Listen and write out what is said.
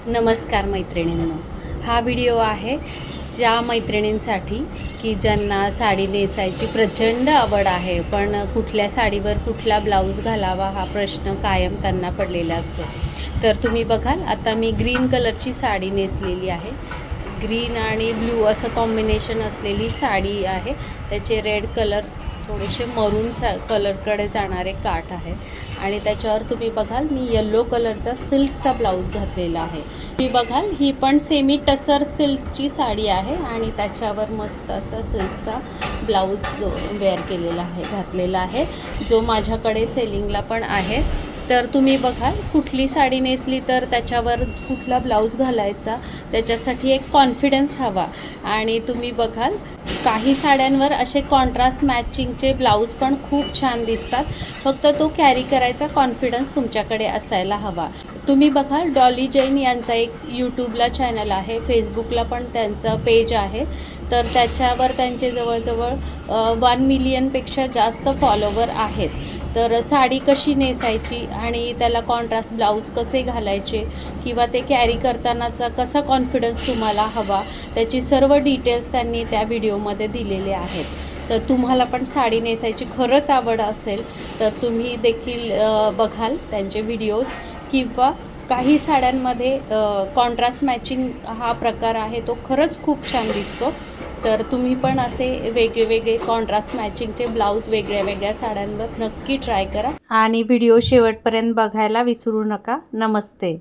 नमस्कार मैत्रिणींनो, हा व्हिडिओ आहे ज्या मैत्रिणींसाठी की ज्यांना साडी नेसायची प्रचंड आवड आहे, पण कुठल्या साडीवर कुठला ब्लाऊज घालावा हा प्रश्न कायम त्यांना पडलेला असतो. तर तुम्ही बघाल, आता मी ग्रीन कलरची साडी नेसलेली आहे. ग्रीन आणि ब्लू असं कॉम्बिनेशन असलेली साडी आहे. त्याचे रेड कलर थोडेसे मरून कलरकडे जाणारे काठ आहे आणि त्याच्यावर तुम्ही बघाल मी येलो कलरचा सिल्कचा ब्लाऊज घातलेला आहे. तुम्ही बघाल ही पण सेमी टसर सिल्कची साडी आहे आणि त्याच्यावर मस्त असा सिल्कचा ब्लाऊज वेअर केलेला आहे, घातलेला आहे, जो माझ्याकडे सेलिंगला पण आहे. तर तुम्ही बघाल कुठली साडी नेसली तर त्याच्यावर कुठला ब्लाऊज घालायचा, त्याच्यासाठी एक कॉन्फिडन्स हवा. आणि तुम्ही बघाल काही साड्यांवर असे कॉन्ट्रास्ट मॅचिंगचे ब्लाऊज पण खूप छान दिसतात, फक्त तो कॅरी करायचा कॉन्फिडन्स तुमच्याकडे असायला हवा. तुम्ही बघाल डॉली जैन यांचा एक यूट्यूबला चॅनल आहे, फेसबुकला पण त्यांचं पेज आहे. तर त्याच्यावर त्यांचे जवळजवळ 1 मिलियनपेक्षा जास्त फॉलोवर आहेत. तर साडी कशी नेसायची आणि त्याला कॉन्ट्रास्ट ब्लाऊज कसे घालायचे किंवा ते कॅरी करतानाचा कसा कॉन्फिडन्स तुम्हाला हवा, त्याची सर्व डिटेल्स त्यांनी त्या व्हिडिओमध्ये दिलेले आहेत. तर तुम्हाला पण साडी नेसायची खरंच आवड असेल तर तुम्ही देखील बघाल त्यांचे व्हिडिओज. किंवा काही साड्यांमध्ये कॉन्ट्रास्ट मॅचिंग हा प्रकार आहे, तो खरंच खूप छान दिसतो. तर तुम्ही पण असे वेगळे कॉन्ट्रास्ट मॅचिंगचे ब्लाऊज वेगळ्या साड्यांवर नक्की ट्राय करा आणि व्हिडिओ शेवटपर्यंत बघायला विसरू नका. नमस्ते.